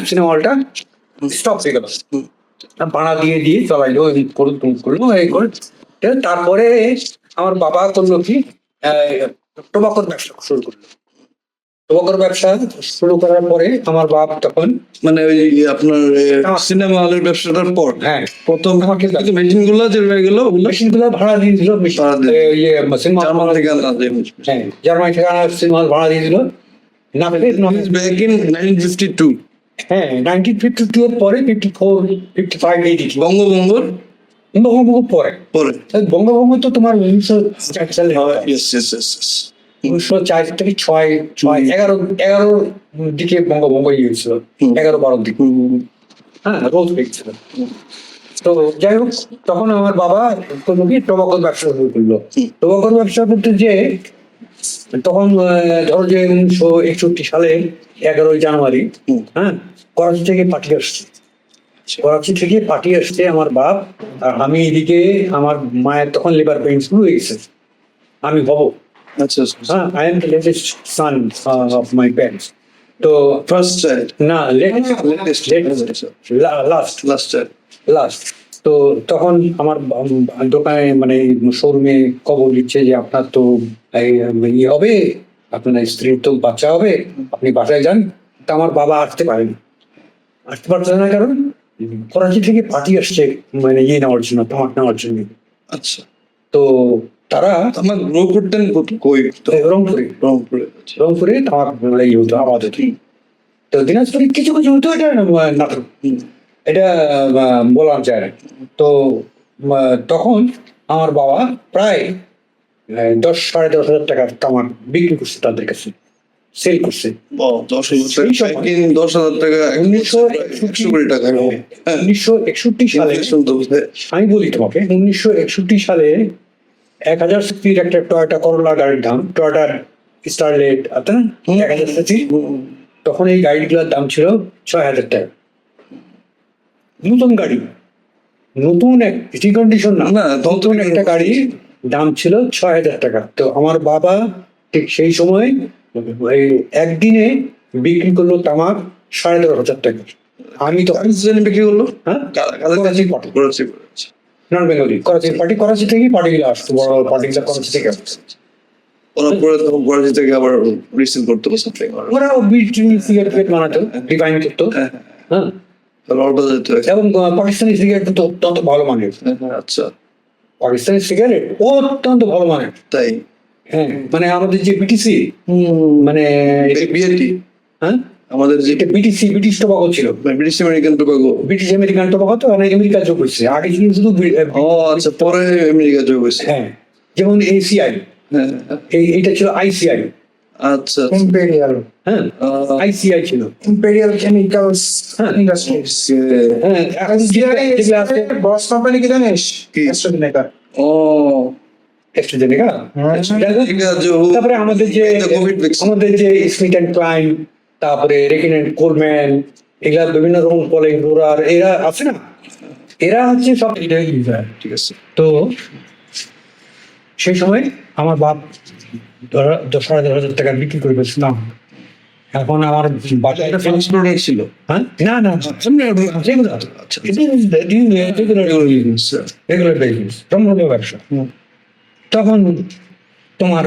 Cinema হলটা stop হয়ে গেল, ভাড়া দিয়ে দিয়ে চালাইলো, এই করলো এই করে। তারপরে আমার বাবা করলো কি, টোবাকোর ব্যবসা শুরু করলো। টোবাকোর ব্যবসা শুরু করার পরে আমার বাপ তখন মানে ওই আপনার সিনেমা হলের ব্যবসাটার পর হ্যাঁ প্রথম মেশিন গুলো যে রয়ে গেল মেশিন গুলো ভাড়া দিয়ে দিল, সিনেমা জার্মান থেকে আনা হ্যাঁ জার্মানি থেকে আনা সিনেমা হল ভাড়া দিয়ে দিল। Back in 1952। হ্যাঁ 1952 এর পরে 54, 55 এই দেখি বঙ্গভঙ্গর বঙ্গভঙ্গ পরে। পরে বঙ্গভঙ্গ তো তোমার 1904 সালে হয়। ইয়েস ইয়েস ইয়েস 1904 থেকে 11 দিকে বঙ্গভঙ্গ হয়েছিল, 11-12 দিকে। হ্যাঁ রোজ দেখছিল। তো যাই হোক, তখন আমার বাবা কোনো কি টোবাকোর ব্যবসা শুরু করলো। টোবাকোর ব্যবসা করতে যে তখন ধরো যে 1961 সালে 11ই জানুয়ারি, হ্যাঁ করাচি থেকে পাঠিয়ে আসছে। করাচি থেকে পাঠিয়ে আসছে আমার বাপ, আর আমি এদিকে আমার মায়ের তখন লিভার পেইন শুরু হয়ে গেছে। আমি হব, আচ্ছা হ্যাঁ I am the latest son of my parents. তো ফার্স্ট চাইল্ড না লাস্ট চাইল্ড লাস্ট। তো তখন আমার দোকানে মানে শোরুমে খবর দিচ্ছে যে আপনার তো ইয়ে হবে, আপনার স্ত্রীর তো বাচ্চা হবে, আপনি বাসায় যান। তা আমার বাবা আসতে পারেন, আসতে পারছে না, কারণ করাচি থেকে পার্টি আসছে মানে ইয়ে নেওয়ার জন্য, তামাক নেওয়ার জন্য। আচ্ছা, তো তারা আমার গ্রো করতেন কই? রংপুরে তামাক ইয়ে হতো, আবাদ হতো। তো দিনাজপুরে কিছু কিছু হতো, এটা নাটক, এটা বলা যায় না। তো তখন আমার বাবা প্রায় 10-10,500 টাকার তামাক বিক্রি করছে তাদের কাছে, সেল করছে। 10,000 টাকা, 100 টাকা। 1961 সালে আমি বলি তোমাকে, 1961 সালে 1000 সিসির একটা টয়োটা করোলা গাড়ির দাম, টয়োটা স্টারলেট আছে না 1000 সিসি, তখন এই গাড়িগুলোর দাম ছিল 6,000 টাকা। নতুন গাড়ি, নতুন রিকন্ডিশন না, নতুন একটা গাড়ির দাম ছিল 6,000 টাকা। তো আমার বাবা ঠিক সেই সময় একদিনে বিক্রি করলো তামাক 13,500 টাকা। আমি তো বিক্রি করলো, হ্যাঁ নন বেঙ্গলি পার্টি, করাচি থেকে পার্টিগুলো আসতো, বড় বড় পার্টিগুলো করাচি থেকে আসতো। করাচি থেকে আবার রিসেল করতো, ওরা সিগারেট বানাতো, ডিভাইন করতো। হ্যাঁ এবং পাকিস্তানি সিগারেট তো অত্যন্ত ভালো মানের। আচ্ছা, পাকিস্তানি সিগারেট অত্যন্ত ভালো মানের, তাই হ্যাঁ। মানে আমাদের যে বিটিসি, মানে হ্যাঁ আমাদের যে ব্রিটিশ টোবাকো ছিল, ব্রিটিশ আমেরিকান টোবাকো, তো আমেরিকা যোগ হয়েছে। আগে ছিল শুধু আচ্ছা, পরে আমেরিকা যোগ হয়েছে। হ্যাঁ, যেমন ACI, এইটা ছিল ICI। আচ্ছা, ইম্পেরিয়াল, হ্যাঁ ICI ছিল, ইম্পেরিয়াল কেমিক্যালস ইন্ডাস্ট্রিজ। হ্যাঁ, বস কোম্পানি কি জানিস? অ্যাস্ট্রাজেনেকা। তারপরে আমাদের যে স্মিথ অ্যান্ড ক্লাইন, তারপরে রেকিন অ্যান্ড কোলম্যান, এগুলা বিভিন্ন রকম বলে, এরা আছে না, এরা হচ্ছে সব ঠিক আছে। তো সেই সময় আমার বাপ 10,500 টাকা বিক্রি করে ফেলছিলাম। এখন আমার ছিল, হ্যাঁ না ব্যবসা। তখন তোমার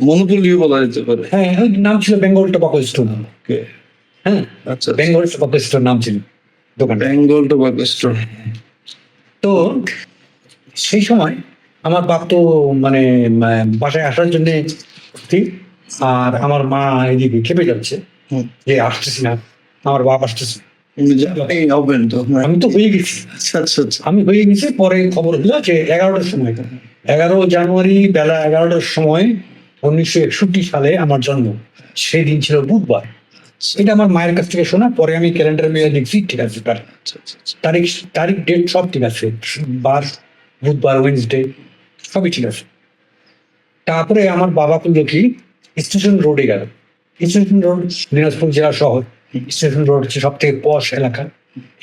মনোপলিও বলা যেতে পারে। হ্যাঁ, নাম ছিল বেঙ্গল টোবাকো স্টোর। হ্যাঁ, আচ্ছা, বেঙ্গল টোবাকো স্টোর নাম ছিল দোকান, বেঙ্গল টোবাকো স্টোর। তো সেই সময় আমার বাপ তো মানে বাসায় আসার জন্য, আর আমার মা এদিকে খেপে যাচ্ছে যে আসতেছি না, আমার বাপ আসতেছে। আমি তো হয়ে গেছি, আমি হয়ে গেছি। পরে খবর হলো যে 11টার সময়, 11 জানুয়ারি বেলা 11টার সময় 1961 সালে আমার জন্ম। সেই দিন ছিল বুধবার। এটা আমার মায়ের কাছ থেকে শোনা, পরে আমি ক্যালেন্ডার মেয়ে লিখছি, ঠিক আছে, তারিখ ডেট সব ঠিক আছে, বার বুধবার, ওয়েডনেসডে সবই ঠিক আছে। তারপরে আমার বাবা করলো কি, স্টেশন রোডে গেল। স্টেশন রোড দিনাজপুর জেলা শহর, স্টেশন রোড হচ্ছে সব থেকে পশ এলাকা।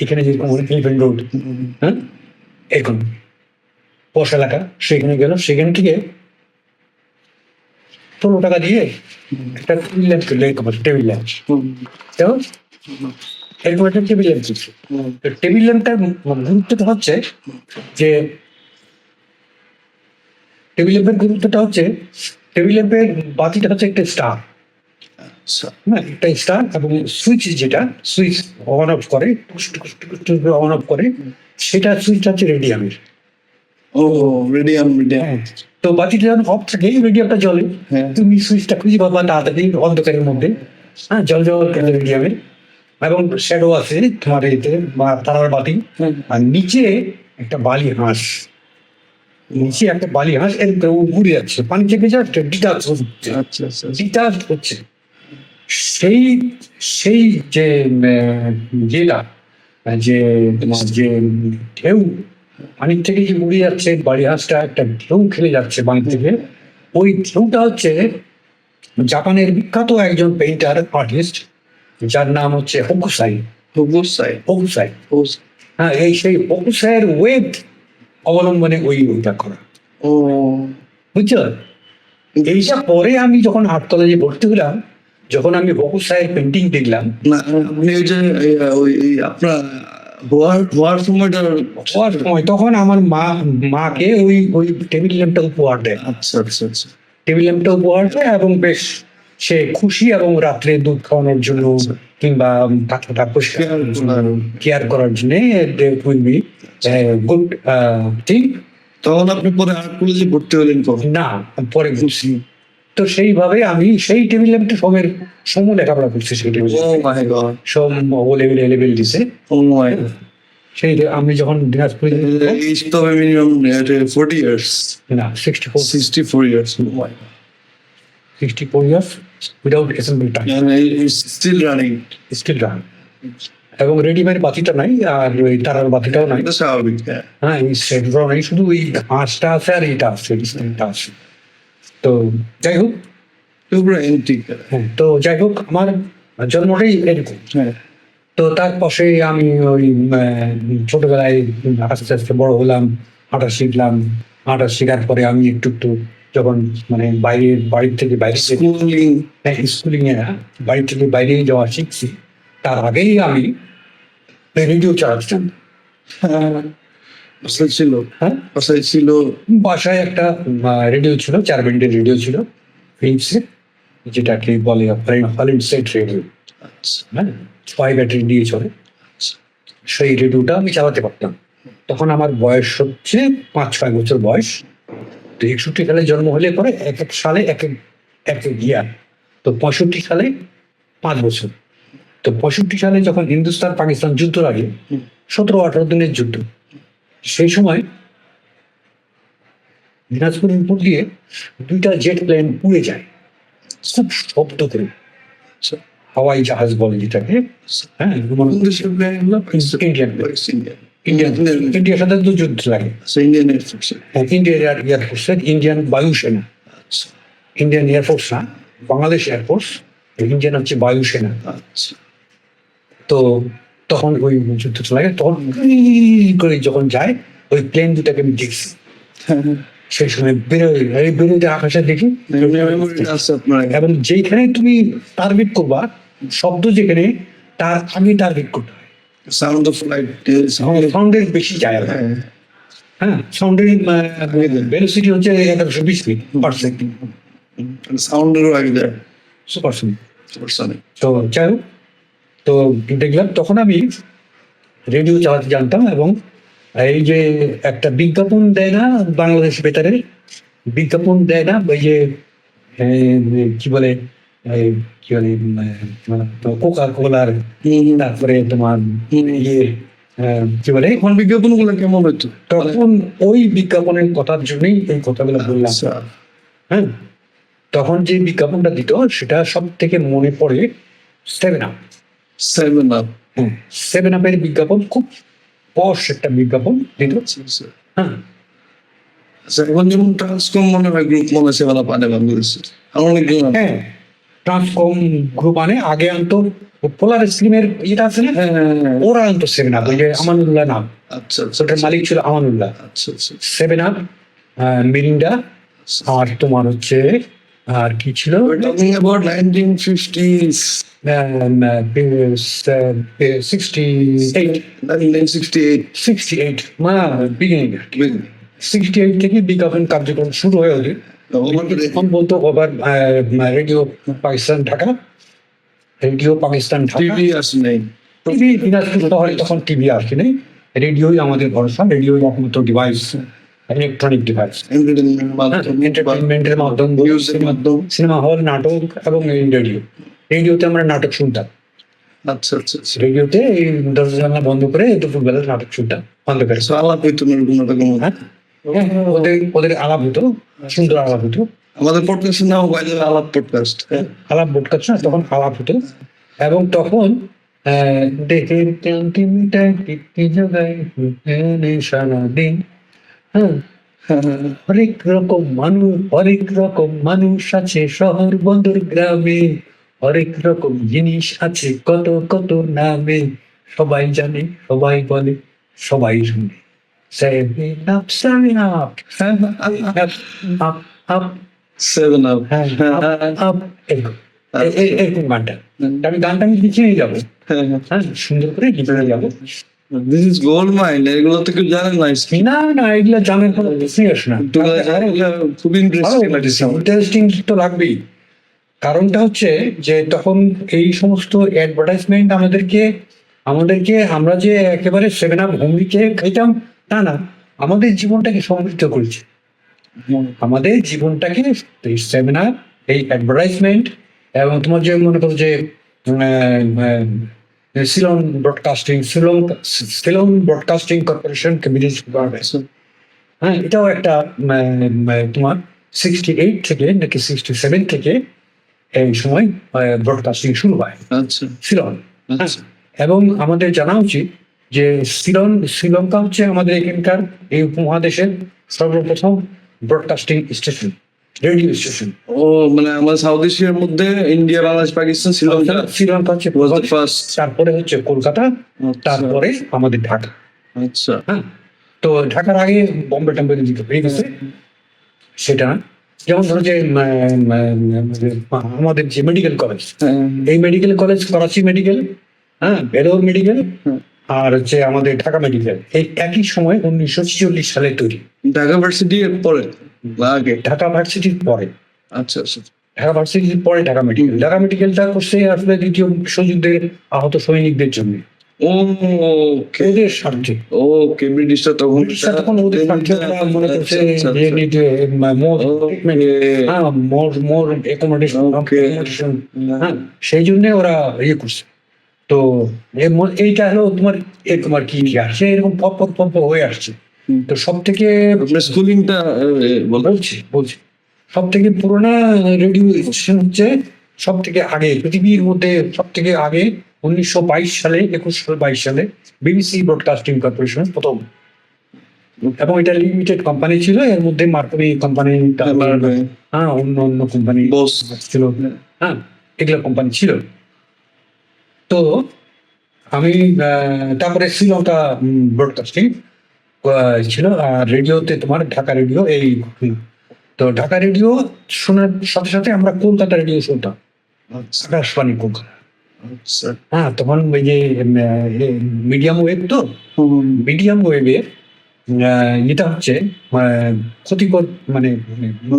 এখানে যেরকম এলিফ্যান্ট রোড, হ্যাঁ এরকম পশ এলাকা, সেখানে গেল। সেখান থেকে টাকা দিয়ে একটা টেবিল ল্যাম্প কিনলো, এরকম টেবিল ল্যাম্প, এরকম একটা টেবিল ল্যাম্প কিনছে। তো টেবিল ল্যাম্পটার গুরুত্বটা হচ্ছে যে টেবিল ল্যাম্পের গুরুত্বটা হচ্ছে টেবিল ল্যাম্পের বাতিটা হচ্ছে একটা স্টার, আচ্ছা হ্যাঁ একটা স্টার, এবং সুইচ যেটা সুইচ অন অফ করে, অন অফ করে, সেটা সুইচটা হচ্ছে রেডিয়ামের। ও রেডিয়াম হ্যাঁ, তো বাতিটা যখন অফ থাকে রেডিয়ামটা জ্বলে, হ্যাঁ। তুমি সুইচটা খুঁজে পাবা তাড়াতাড়ি অন্ধকারের মধ্যে, হ্যাঁ জল জল করে রেডিয়ামের, এবং শ্যাডো আছে তোমার এতে বা তারার বাতি, আর নিচে একটা বালি হাঁস, নিচে একটা বালি হাঁস এর ঘুরে যাচ্ছে, পানি থেকে যাচ্ছে ডিটাচ হচ্ছে, আচ্ছা আচ্ছা ডিটাচ হচ্ছে। সেই সেই যে যেটা যে তোমার যে ঢেউ পানির থেকে যে উড়ে যাচ্ছে, বালি হাঁসটা একটা ঢেউ খেলে যাচ্ছে পানি থেকে, ওই ঢেউটা হচ্ছে জাপানের বিখ্যাত একজন পেইন্টার আর্টিস্ট যার নাম হচ্ছে হোকুসাই। হোকুসাই হোকুসাই, হ্যাঁ, এই সেই হোকুসাইয়ের ওয়েব অবলম্বনে ওইটা করা, ও বুঝছো? এইটা পরে আমি যখন আর্ট কলেজে ভর্তি হলাম, যখন আমি হোকুসাইয়ের পেন্টিং দেখলাম, না আপনি ওই যে ওই আপনার হওয়ার সময়টা হওয়ার সময় তখন আমার মাকে ওই ওই টেবিল ল্যাম্পটা উপহার দেয়, আচ্ছা আচ্ছা আচ্ছা টেবিল ল্যাম্পটা উপহার দেয়, এবং বেশ সে খুশি, এবং রাত্রে দুধ খাওয়ানোর জন্য কিংবা পাখাটা পরিষ্কার কেয়ার করার জন্য গুড ঠিক। তখন আপনি পরে আর্ট কলেজে ভর্তি হলেন কখন? না, পরে বুঝছি। তো সেইভাবে আমি সেই টেবিল ল্যাম্পটা সম লেখাপড়া করছি, সেই টেবিল ও মাই গড সব ও লেভেল দিছে। ও মাই সেই আমি যখন দিনাজপুরে এইজ তো মিনিমাম 40 ইয়ার্স না 64 years oh my 64 years without assembly time, it's still running still run, এবং রেডিমেড বাতিটা নাই, আর ওই তারার বাতিটাও নাই, এটা স্বাভাবিক হ্যাঁ হ্যাঁ এই সেটটাও নাই, শুধু ওই ঘাসটা আছে আর এটা আছে, ডিসপ্লেটা আছে। তো যাই হোক, পুরো এন্টিক হ্যাঁ, তো যাই হোক আমার জন্মটাই এরকম। হ্যাঁ তো তার পাশে আমি ওই ছোটবেলায় আস্তে আস্তে বড় হলাম, হাঁটা শিখলাম, হাঁটা শেখার পরে আমি একটু একটু যখন মানে বাড়ির থেকে বাইরে স্কুলিং স্কুলিং এ বাড়ি থেকে বাইরে যাওয়া শিখছি, তার আগেই আমি রেডিও চালাতাম। বাসায় ছিল হ্যাঁ, বাসায় ছিল বাসায় একটা রেডিও ছিল, 4 ব্যান্ডের রেডিও ছিল, ফিলিপসের, যেটাকে বলে হলিউড সেট রেডিও, আচ্ছা হ্যাঁ 5 ব্যাটারি দিয়ে চলে। সেই রেডিওটা আমি চালাতে পারতাম। তখন আমার বয়স হচ্ছে 5-6 বছর বয়স। তো 61 সালে জন্ম হলে পরে এক এক সালে এক এক ইয়ার, তো 65 সালে 5 বছর। তো 65 সালে যখন হিন্দুস্তান পাকিস্তান যুদ্ধ লাগে, 17-18 দিনের যুদ্ধ, সেই সময় দিনাজপুরের উপর দিয়ে 2টা জেট প্লেন উড়ে যায় খুব শব্দ করে, আচ্ছা হাওয়াই জাহাজ বলে যেটাকে, হ্যাঁ কোন দেশের প্লেন হলো ইন্ডিয়ান ইন্ডিয়ান ইন্ডিয়ার সাথে তো যুদ্ধ লাগে, ইন্ডিয়ান এয়ারফোর্স ইন্ডিয়ান এয়ারফোর্সের, ইন্ডিয়ান বায়ুসেনা, আচ্ছা ইন্ডিয়ান এয়ারফোর্স না, বাংলাদেশ এয়ারফোর্স, ইন্ডিয়ান হচ্ছে বায়ুসেনা। আচ্ছা তো তখন ওই যুদ্ধ লাগে, তখন করে যখন যায় ওই প্লেন দুটাকে আমি দেখছি, সেই সময় বেরোয় আকাশে দেখি, মেমোরিটা আছে আপনার এবং যেখানে তুমি টার্গেট করবা, শব্দ যেখানে, তার আগে টার্গেট করতে হয়, সাউন্ড অফ লাইট সাউন্ডের বেশি যায় আর কি। হ্যাঁ, সাউন্ডের ভেলোসিটি হচ্ছে 1120 ফিট পার সেকেন্ড, সাউন্ডেরও আগে যায় সুপারসনিক। সুপারসনিক তো যাই হোক, তো দেখলাম তখন আমি রেডিও চালাতে জানতাম, এবং এই যে একটা বিজ্ঞাপন দেয় না বাংলাদেশ বেতারে, বিজ্ঞাপন দেয় না ওই যে কি বলে কি বলে কোকা কোলার, তারপরে তোমার ইয়ে কি বলে, এখন বিজ্ঞাপন গুলো কেমন হতো তখন ওই বিজ্ঞাপনের কথার জন্যই এই কথাগুলো বললাম। আচ্ছা হ্যাঁ, তখন যে বিজ্ঞাপনটা দিত সেটা সব থেকে মনে পড়ে 7 আপ। 7 আপ হ্যাঁ, 7 আপের বিজ্ঞাপন খুব পশ একটা বিজ্ঞাপন দিত। হ্যাঁ, আচ্ছা এখন যেমন ট্রান্সকম মনে হয় গ্রুপ মনে আছে বেলা পানে বাংলাদেশে অনেক হ্যাঁ ট্রান্সকম গ্রুপ আনে, আগে আনতো পোলার স্ক্রিমের ইয়েটা আছে না, ওরা আনতো 7 আপ, ওই যে আমানুল্লাহ নাম, আচ্ছা আচ্ছা ওটার মালিক ছিল আমানুল্লাহ। আচ্ছা আচ্ছা 7 আপ, মিরিন্ডা, আর তোমার হচ্ছে আর কি ছিল, We're talking about 1950s, 68 1968. 68 beginning, 68 থেকে বিজ্ঞাপন কার্যক্রম শুরু হয়ে ওদের। তখন বলতো আবার radio Pakistan Dhaka, radio Pakistan Dhaka. TV আসে নাই। টিভি দিনাজপুর শহরে তখন টিভি আসেনি, রেডিওই আমাদের ভরসা, রেডিওই একমাত্র ডিভাইস, ইলেকট্রনিক ডিভাইস, এন্টারটেনমেন্টের মাধ্যম, মিউজিকের মাধ্যম। সিনেমা হল, নাটক এবং এই রেডিও। রেডিওতে আমরা নাটক শুনতাম, আচ্ছা আচ্ছা আচ্ছা। রেডিওতে এই দরজা জানলা বন্ধ করে দুপুরবেলা নাটক শুনতাম অন্ধকারে। So, আলাপ হইতো না এরকম একটা কোনো। হ্যাঁ, ওদের ওদের আলাপ হতো, সুন্দর আলাপ হতো, আমাদের পডকাস্টের নাম বাইরে আলাপ পডকাস্ট। আলাপ বোটকাচ্ছে না, তখন আলাপ হতো। এবং তখন দেহের ক্লান্তি মিটায় কীর্তি যোগায় সারাদিন। হ্যাঁ, হরেক রকম মানুষ আছে শহর বন্দর গ্রামে, হরেক রকম জিনিস আছে কত কত নামে, সবাই জানে, সবাই বলে, সবাই শুনে। Seven up, up, up, 7 up. হ্যাঁ, up, এরকম। এরকম গানটা আমি লিখে নিয়ে যাবো, হ্যাঁ, সুন্দর করে লিখে নিয়ে যাবো। দিস ইজ গোল্ড মাইন, এগুলো তো কেউ জানে না। না, এগুলো জানার কোনো প্রশ্নই আসে না। খুব ইন্টারেস্টিং। ইন্টারেস্টিং তো লাগবেই। কারণটা হচ্ছে যে তখন এই সমস্ত অ্যাডভার্টাইজমেন্ট আমাদেরকে আমরা যে একেবারে 7 আপ হুমড়ি খেয়ে খাইতাম তা না, আমাদের জীবনটাকে সমৃদ্ধ করেছে। আমাদের জীবনটাকে এই 7 আপ, এই অ্যাডভার্টাইজমেন্ট এবং তোমার যে মনে করো যে সিলন ব্রডকাস্টিং কর্পোরেশন বিদেশ, হ্যাঁ, এটাও একটা তোমার 68 থেকে নাকি 67 থেকে এই সময় ব্রডকাস্টিং শুরু হয় আচ্ছা সিলন। আচ্ছা। এবং আমাদের জানা উচিত যে শ্রীলঙ্কা হচ্ছে আমাদের এখানকার এই উপমহাদেশের সর্বপ্রথম ব্রডকাস্টিং স্টেশন, রেডিও স্টেশন। ও মানে আমাদের সাউথ এশিয়ার মধ্যে ইন্ডিয়া, বাংলাদেশ, পাকিস্তান, শ্রীলঙ্কা হচ্ছে ফার্স্ট, তারপরে হচ্ছে কলকাতা, তারপরে আমাদের ঢাকা। আচ্ছা। হ্যাঁ, তো ঢাকার আগে বম্বে টম্বে দিকে হয়ে গেছে সেটা। যেমন ধরো যে আমাদের যে মেডিকেল কলেজ, এই মেডিকেল কলেজ করাচি মেডিকেল, হ্যাঁ, ভেলোর মেডিকেল, আর হচ্ছে আমাদের ঢাকা মেডিকেল, এই একই সময় 1946 সালে তৈরি। ঢাকা ভার্সিটি এর পরে আগে? ঢাকা ভার্সিটির পরে। আচ্ছা আচ্ছা। ঢাকা ভার্সিটির পরে ঢাকা মেডিকেল। ঢাকা মেডিকেলটা করছে আসলে দ্বিতীয় বিশ্বযুদ্ধের আহত সৈনিকদের জন্য, ওকে ওদের স্বার্থে। ওকে, ব্রিটিশরা তখন ওদের স্বার্থে ওরা মনে করছে যে নিজে মোর অ্যাকোমোডেশন, হ্যাঁ, সেই জন্য ওরা ইয়ে করছে। তো এইটা হলো তোমার কি ইতিহাস, এরকম পপ হয়ে আসছে। তো সব থেকে স্কুলিংটা বলছি সব থেকে পুরোনো রেডিও স্টেশন হচ্ছে সব থেকে আগে পৃথিবীর মধ্যে সব থেকে আগে 1922 সালে 22 সালে বিবিসি ব্রডকাস্টিং কর্পোরেশন প্রথম, এবং এটা লিমিটেড কোম্পানি ছিল, এর মধ্যে মার্কনি কোম্পানি, হ্যাঁ, অন্য কোম্পানি ছিল, হ্যাঁ, এগুলো কোম্পানি ছিল। তো আমি তারপরে শ্রীলঙ্কা ব্রডকাস্টিং ছিল, আর রেডিওতে তোমার ঢাকা রেডিও। এই তো ঢাকা রেডিও শোনার সাথে সাথে আমরা কলকাতা রেডিও শুনতাম, আকাশবাণী কলকাতা। হ্যাঁ, তখন ওই যে মিডিয়াম ওয়েভ, তো মিডিয়াম ওয়েভে এটা হচ্ছে ক্ষতিকর, মানে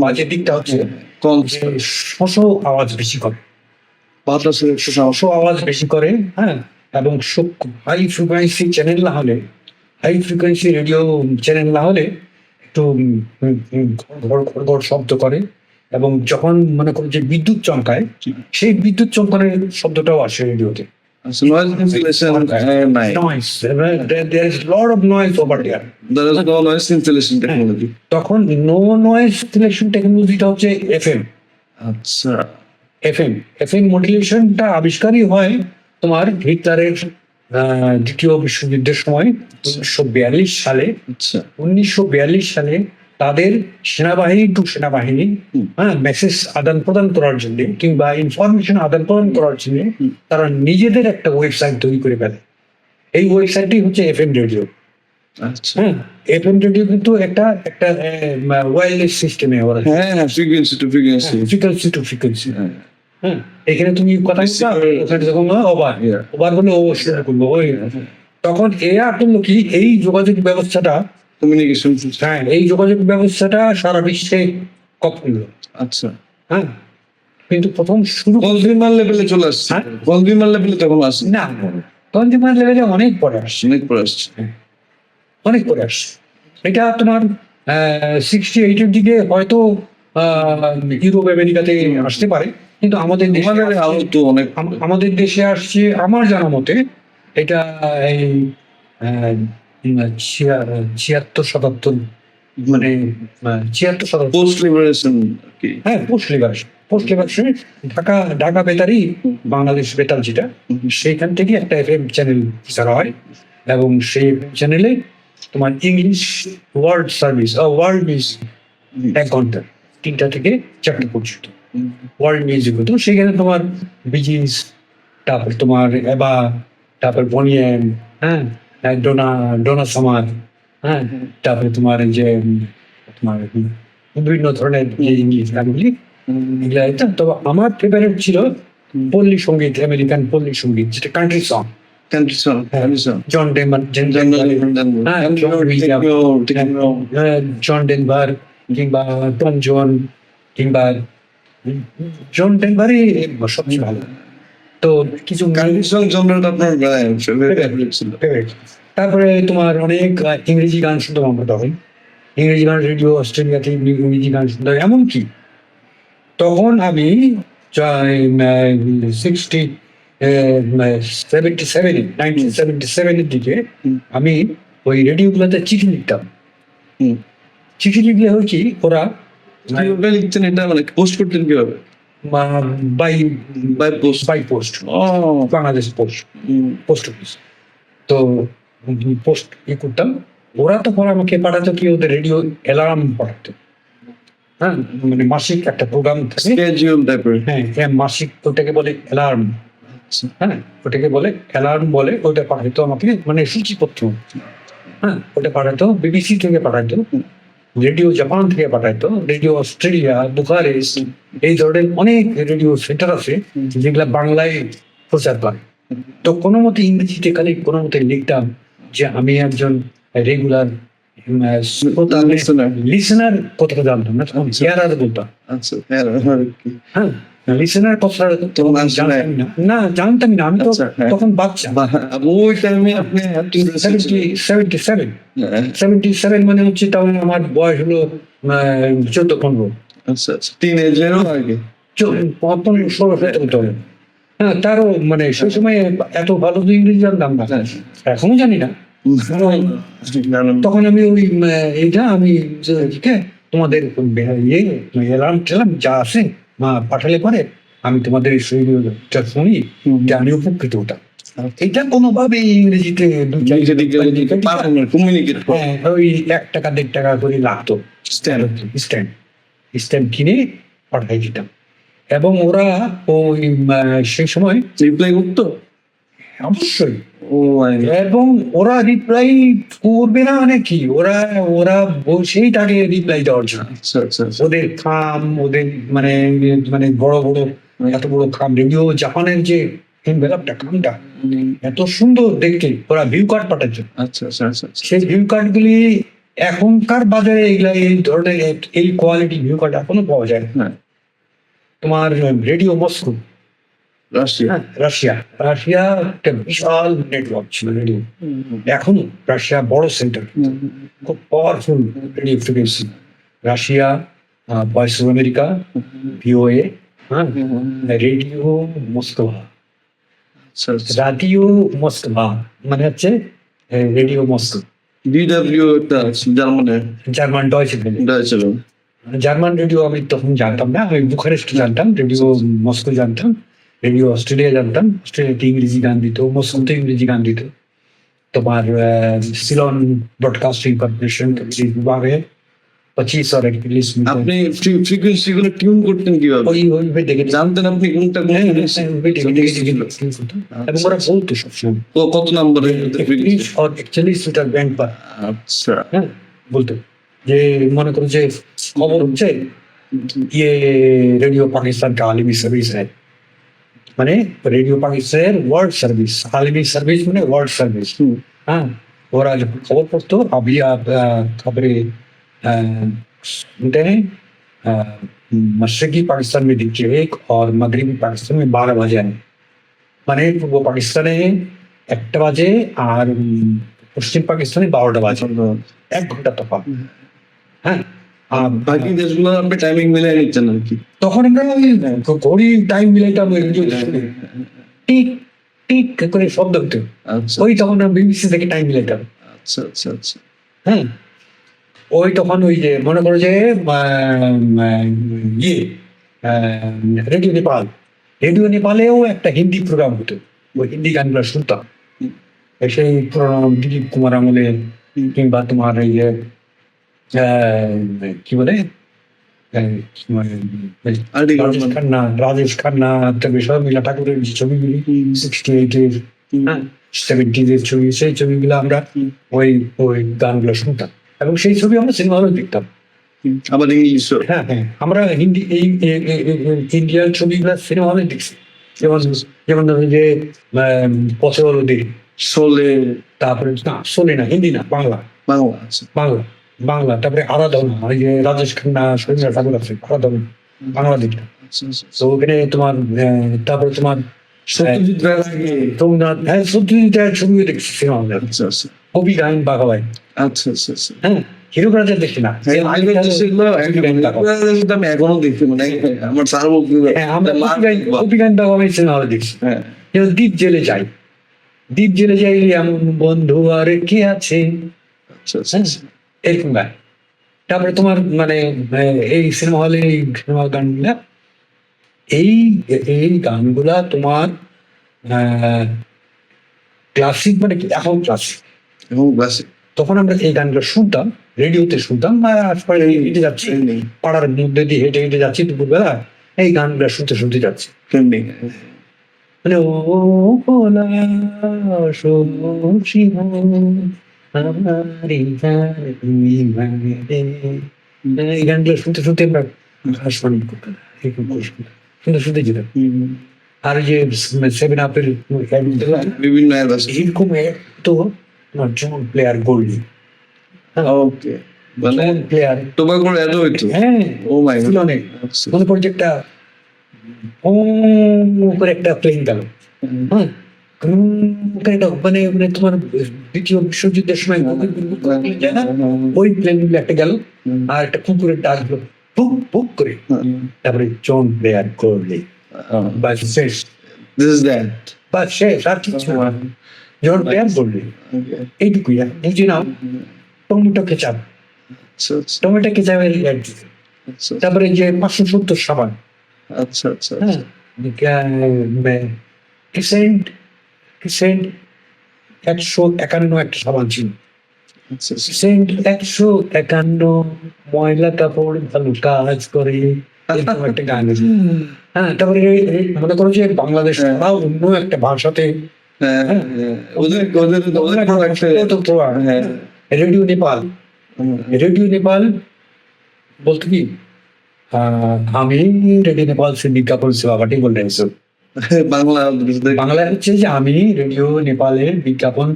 বাজে দিকটা হচ্ছে শোষ আওয়াজ বেশি করে, শোষ আওয়াজ বেশি করে, হ্যাঁ, এবং হাই ফ্রিকোয়েন্সি চ্যানেল না হলে, হাই ফ্রিকোয়েন্সি রেডিও চ্যানেল না হলে একটু ঘড় শব্দ করে, এবং যখন মনে করো যে বিদ্যুৎ চমকায়, সেই বিদ্যুৎ চমকানোর শব্দটাও আসে রেডিওতে। noise insulation নাই। There is lot of noise over there. There is no noise insulation technology. তখন নো নয়েজ সিলেকশন টেকনোলজিটা হচ্ছে এফএম। আচ্ছা। এফএম মডুলেশনটা আবিষ্কারই হয় তোমার হিটলারের দ্বিতীয় বিশ্বযুদ্ধের সময় 1942 সালে। আচ্ছা। 1942 সালে তাদের সেনাবাহিনী টু সেনাবাহিনী, হ্যাঁ, মেসেজ আদান প্রদান করার জন্য কিংবা ইনফরমেশন আদান প্রদান করার জন্য তারা নিজেদের একটা ওয়েবসাইট তৈরি করে ফেলে। এই ওয়েবসাইটটি হচ্ছে এফএম রেডিও। আচ্ছা হ্যাঁ, এফএম রেডিও কিন্তু একটা একটা ওয়্যারলেস সিস্টেমে ওরা হ্যাঁ frequency to frequency frequency to frequency. হ্যাঁ, এখানে তুমি কথা বলবা, Receiver- ওখানে যখন ওভার Yeah. ওভার বলে ও শুরু করবো ওই তখন এরা করলো কি এই যোগাযোগ ব্যবস্থাটা, কমিউনিকেশন হ্যাঁ এই যোগাযোগ ব্যবস্থাটা সারা বিশ্বে কখন হলো। আচ্ছা হ্যাঁ, কিন্তু প্রথম শুরু কনজিউমার লেভেলে চলে আসছে হ্যাঁ? কনজিউমার লেভেলে তখন আসছে না, কনজিউমার লেভেলে অনেক পরে আসছে, অনেক পরে আসছে অনেক পরে আসছে। এটা তোমার 68-এর দিকে হয়তো ইউরোপ আমেরিকাতে আসতে পারে, কিন্তু আমাদের দেশে আমাদের আরো তো অনেক আমাদের দেশে আসছে আমার জানা মতে এটা এই 76-77 মানে 76-77 পোস্ট লিবারেশন আর কি হ্যাঁ পোস্ট লিবারেশন ঢাকা ঢাকা বেতারই বাংলাদেশ বেতার যেটা সেইখান থেকে একটা এফএম চ্যানেল প্রচার হয় এবং সেই চ্যানেলে তোমার English world service world music 1 ঘন্টা 3টা থেকে 4টা পর্যন্ত ওয়ার্ল্ড মিউজিক হতো। সেখানে তোমার বিজিস, তারপর তোমার এবা, তারপর বনিয়েন, হ্যাঁ ডোনা ডোনা সামার, হ্যাঁ তারপরে তোমার এই যে তোমার বিভিন্ন ধরনের যে ইংলিশ গানগুলি এগুলা এটা। তবে আমার ফেভারিট ছিল পল্লী সঙ্গীত, আমেরিকান পল্লী সঙ্গীত যেটা কান্ট্রি সং, কান্ট্রি সং জন ডেনভার, জন ডেনভার কিংবা টম জন কিংবা জন ডেনভারই সবচেয়ে ভালো। তো কিছু কান্ট্রি সং জনরাটা আপনার ফেভারিট ছিল favorite। তারপরে তোমার অনেক ইংরেজি গান শুনতাম আমরা তখন, ইংরেজি গান রেডিও অস্ট্রেলিয়াতে ইংরেজি গান শুনতাম। এমনকি তখন আমি 1977-এর দিকে আমি ওই রেডিওগুলোতে চিঠি লিখতাম। হুম। চিঠি লিখলে হয় কি ওরা কিভাবে লিখতেন এটা মানে পোস্ট করতেন কিভাবে by by post by post, ও বাংলাদেশ পোস্ট অফিস। তো পোস্ট করতাম, ওরা তখন আমাকে পাঠাতো কি ওদের রেডিও অ্যালার্ম পাঠাতো। হ্যাঁ, মানে মাসিক একটা প্রোগ্রাম থাকে, স্কেডিউল টাইপের হ্যাঁ মাসিক, ওটাকে বলে অ্যালার্ম। হ্যাঁ, ওটাকে বলে অ্যালার্ম বলে, ওটা পাঠাতো আমাকে মানে সূচিপত্র। হ্যাঁ, ওটা পাঠাতো বিবিসি থেকে পাঠাতো, রেডিও জাপান থেকে পাঠাতো, রেডিও অস্ট্রেলিয়া, বুখারেস্ট, এই ধরনের অনেক রেডিও সেন্টার আছে যেগুলা বাংলায় প্রচার করে। তো কোনো মতে ইংরেজিতে খালি কোনো মতে লিখতাম যে আমি একজন রেগুলার listener। লিসেনার কথাটা জানতাম না, তখন হেয়ারার বলতাম। আচ্ছা হ্যাঁ হ্যাঁ, লিসেনার কথাটা তখন তখন আসলে জানতাম না, জানতামই না, আমি তো আচ্ছা, হ্যাঁ। তখন বাচ্চা। ওই টাইমে আপনি 77 মানে হচ্ছে তখন আমার বয়স হলো 14-15, আচ্ছা আচ্ছা টিনেজারও আগে 15-16 হবে। হ্যাঁ, তারও মানে সেই সময় এত ভালো তো ইংরেজি জানতাম না, এখনো জানি না। তখন আমি ওই এইটা আমি তোমাদের এলাম টেলাম যা আছে পাঠালে পরে আমি তোমাদের রেডিওটা শুনি, যে আমি উপকৃত হতাম। এটা কোনোভাবে ইংরেজিতে কমিউনিকেট হ্যাঁ, ওই 1 টাকা 1.5 টাকা করে লাগতো স্ট্যাম্প কিনে পাঠাই দিতাম। এবং ওরা ওই সেই সময় রিপ্লাই করতো অবশ্যই, ও এবং ওরা রিপ্লাই করবে না মানে কি, ওরা ওরা বলছেই তাকে রিপ্লাই দেওয়ার জন্য। আচ্ছা আচ্ছা ওদের খাম, ওদের মানে মানে বড় বড় এত বড় খাম, রেডিও জাপানের যে এনভেলপটা খামটা এত সুন্দর দেখতে, ওরা ভিউ কার্ড পাঠাচ্ছে। আচ্ছা আচ্ছা আচ্ছা সেই ভিউ কার্ড গুলি এখনকার বাজারে এগুলা এই ধরনের এই কোয়ালিটি ভিউ কার্ড এখনো পাওয়া যায়। হ্যাঁ তোমার radio Moscow, Russia Russia Russia একটা বিশাল নেটওয়ার্ক ছিল রেডিও, এখনো রাশিয়া বড় সেন্টার, খুব powerful radio frequency. Russia, voice of America, VOA, হ্যাঁ রেডিও মস্কোভা, আচ্ছা আচ্ছা রাডিও মস্কোভা মানে হচ্ছে রেডিও মস্কো। ডিডব্লিউ একটা জার্মানে জার্মান ডয়েচে ভেলে। ছিল জার্মান রেডিও আমি তখন জানতাম না, আমি বুখারেস্ট জানতাম, রেডিও মস্কো জানতাম, রেডিও অস্ট্রেলিয়া জানতাম, অস্ট্রেলিয়াতে ইংরেজি গান দিত, মস্কোতে ইংরেজি গান দিত। তোমার সিলন ব্রডকাস্টিং কর্পোরেশন বিভাগে 25 और 41 मीटर আপনি ফ্রিকোয়েন্সি গুলো টিউন করতেন কিভাবে? ওইভাবে দেখে জানতেন আপনি কোনটা কোন ওইভাবে দেখে দেখে এবং ওরা বলতো সবসময় কত নম্বরে 31 और 41 मीटर बैंड पर আচ্ছা হ্যাঁ বলতো যে মনে করো যে খবর হচ্ছে ये रेडियो पाकिस्तान का आलमी सर्विस है মানে রেডিও পাকিস্তানের ওয়ার্ল্ড সার্ভিস আলমি সার্ভিস মানে ওয়ার্ল্ড সার্ভিস हाँ ওরা যখন খবর পড়তো अभी आप खबरें सुनते हैं मशरकी पाकिस्तान में देखिए 1 और मगरबी पाकिस्तान में 12 बजे हैं মানে পূর্ব পাকিস্তানে 1টা বাজে আর পশ্চিম পাকিস্তানে 12টা বাজে 1 ঘন্টা তফাৎ হ্যাঁ আর বাকি দেশগুলো আপনি টাইমিং মিলাই নিচ্ছেন আর কি তখন আমরা ওই ঘড়ি টাইম মিলাইতাম রেডিও টিক টিক করে শব্দ হতো আচ্ছা ওই তখন আমরা বিবিসি থেকে টাইম মিলাইতাম আচ্ছা আচ্ছা আচ্ছা হ্যাঁ ওই তখন ওই যে মনে করো যে ইয়ে রেডিও নেপালেও একটা হিন্দি প্রোগ্রাম হতো ওই হিন্দি গানগুলো শুনতাম সেই পুরোনো দিলীপ কুমার আমলে কিংবা তোমার এই যে কি বলে রাজেশ খান্না তবে সব মিলা ঠাকুরের যে ছবিগুলি 68-এর 70-এর ছবি সেই ছবিগুলো আমরা ওই ওই গানগুলো শুনতাম এবং সেই ছবি আমরা সিনেমা হলে দেখতাম আবার ইংলিশ হ্যাঁ হ্যাঁ আমরা হিন্দি এই ইন্ডিয়ান ছবিগুলো সিনেমা হলে দেখছি যেমন যেমন ধরুন যে পথে হলুদে শোলে তারপরে না শোনে না হিন্দি না বাংলা বাংলা আচ্ছা বাংলা বাংলা তারপরে আরাধনা ওই যে রাজেশ খান্না সৈন্য ঠাকুর আছে আরাধনা বাংলা দেখতাম আচ্ছা আচ্ছা তো ওখানে তোমার তারপরে তোমার সত্যজিৎ রায়ের আগে রবীন্দ্রনাথ হ্যাঁ সত্যজিৎ রায়ের ছবিও দেখছি সিনেমা হলে আচ্ছা আচ্ছা কবি গায়ন বাঘাবাই আচ্ছা আচ্ছা আচ্ছা হ্যাঁ হিরো রাজা দেখি না এর আগে আমি এখনো দেখি মানে আমার স্যার বলতে হ্যাঁ আমরা কবি গায়ন বাঘাবাই সিনেমা হলে দেখছি হ্যাঁ যেমন দ্বীপ জেলে যাই দ্বীপ জেলে যাই এমন বন্ধু আর কে আছে আচ্ছা আচ্ছা আচ্ছা। এরকম গান তারপরে তোমার মানে এই সিনেমা হলে এই সিনেমা গানগুলা এই এই গানগুলা তোমার ক্লাসিক মানে কি এখন ক্লাসিক এবং ক্লাসিক তখন আমরা এই গানগুলো শুনতাম রেডিওতে শুনতাম আশপাশে হেঁটে যাচ্ছি পাড়ার মধ্যে দিয়ে হেঁটে হেঁটে যাচ্ছি দুপুরবেলা এই গানগুলো শুনতে শুনতে যাচ্ছি ট্রেন্ডিং মানে ও ভোলা শিব আমারি তুমি মানে এই গানগুলো শুনতে শুনতে আমরা হাসপানি করতাম এরকম করে শুনতাম শুনতে শুনতে যেতাম আর যে 7-Up-এর বিভিন্ন অ্যাড আছে এরকম তো তোমার জন প্লেয়ার গোল্ডি ওকে মানে জন প্লেয়ার টোবাকোর অ্যাড হইতো হ্যাঁ ও মাই ছিল গড অনেক মনে পড়ছে একটা ও করে একটা প্লেন গেল হ্যাঁ করে একটা মানে মানে তোমার দ্বিতীয় বিশ্বযুদ্ধের সময় যায় না ওই প্লেনগুলো একটা গেল আর একটা কুকুরের ডাক হলো বুক বুক করে তারপরে জন প্লেয়ার গোল্ডি বা শেষ দিস ইজ দ্যাট বা শেষ আর কিছু না জন প্লেয়ার গোল্ডি এইটুকুই বুঝি নাও টমেটো কেচাপ আচ্ছা আচ্ছা টমেটো কেচাপের অ্যাড দিতে আচ্ছা তারপরে যে 570 সাবান আচ্ছা আচ্ছা হ্যাঁ কিসেন্ট কিসেন্ট 151 একটা সাবান ছিল আচ্ছা কিসেন্ট 151 ময়লা কাপড় ভালো কাজ করে এরকম একটা গান আছে। হ্যাঁ তারপরে মনে করো যে বাংলাদেশ বা অন্য একটা ভাষাতে হ্যাঁ ওদের ওদের ওদের একটা হ্যাঁ রেডিও নেপাল রেডিও নেপাল বলতে কি আমি রেডিও নেপাল से विज्ञापन सेवा पार्टी बोल रहे हैं বাংলা বাংলায় হচ্ছে যে আমি রেডিও নেপালের বিজ্ঞাপন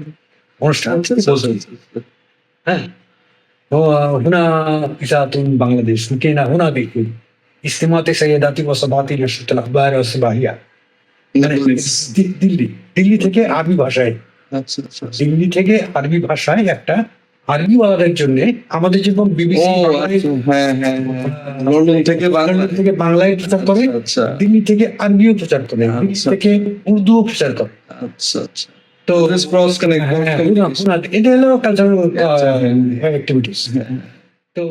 অনুষ্ঠান থেকে বলছি হ্যাঁ तो هنا إذاعة बांग्लादेश ممكن هنا بيكون استماعات سيداتي وصباتي نشرة الأخبار والصباحية দিল্লি দিল্লি থেকে আরবি ভাষায় আচ্ছা আচ্ছা দিল্লি থেকে আরবি ভাষায় একটা আরবি ওয়ালাদের জন্য আমাদের যেরকম বিবিসি হ্যাঁ হ্যাঁ লন্ডন থেকে বাংলা থেকে বাংলায় প্রচার করে আচ্ছা দিল্লি থেকে আরবিও প্রচার করে দিল্লি থেকে উর্দুও প্রচার করে আচ্ছা আচ্ছা তো ক্রস কানেক্ট এটা হলো কালচারাল অ্যাক্টিভিটিস তো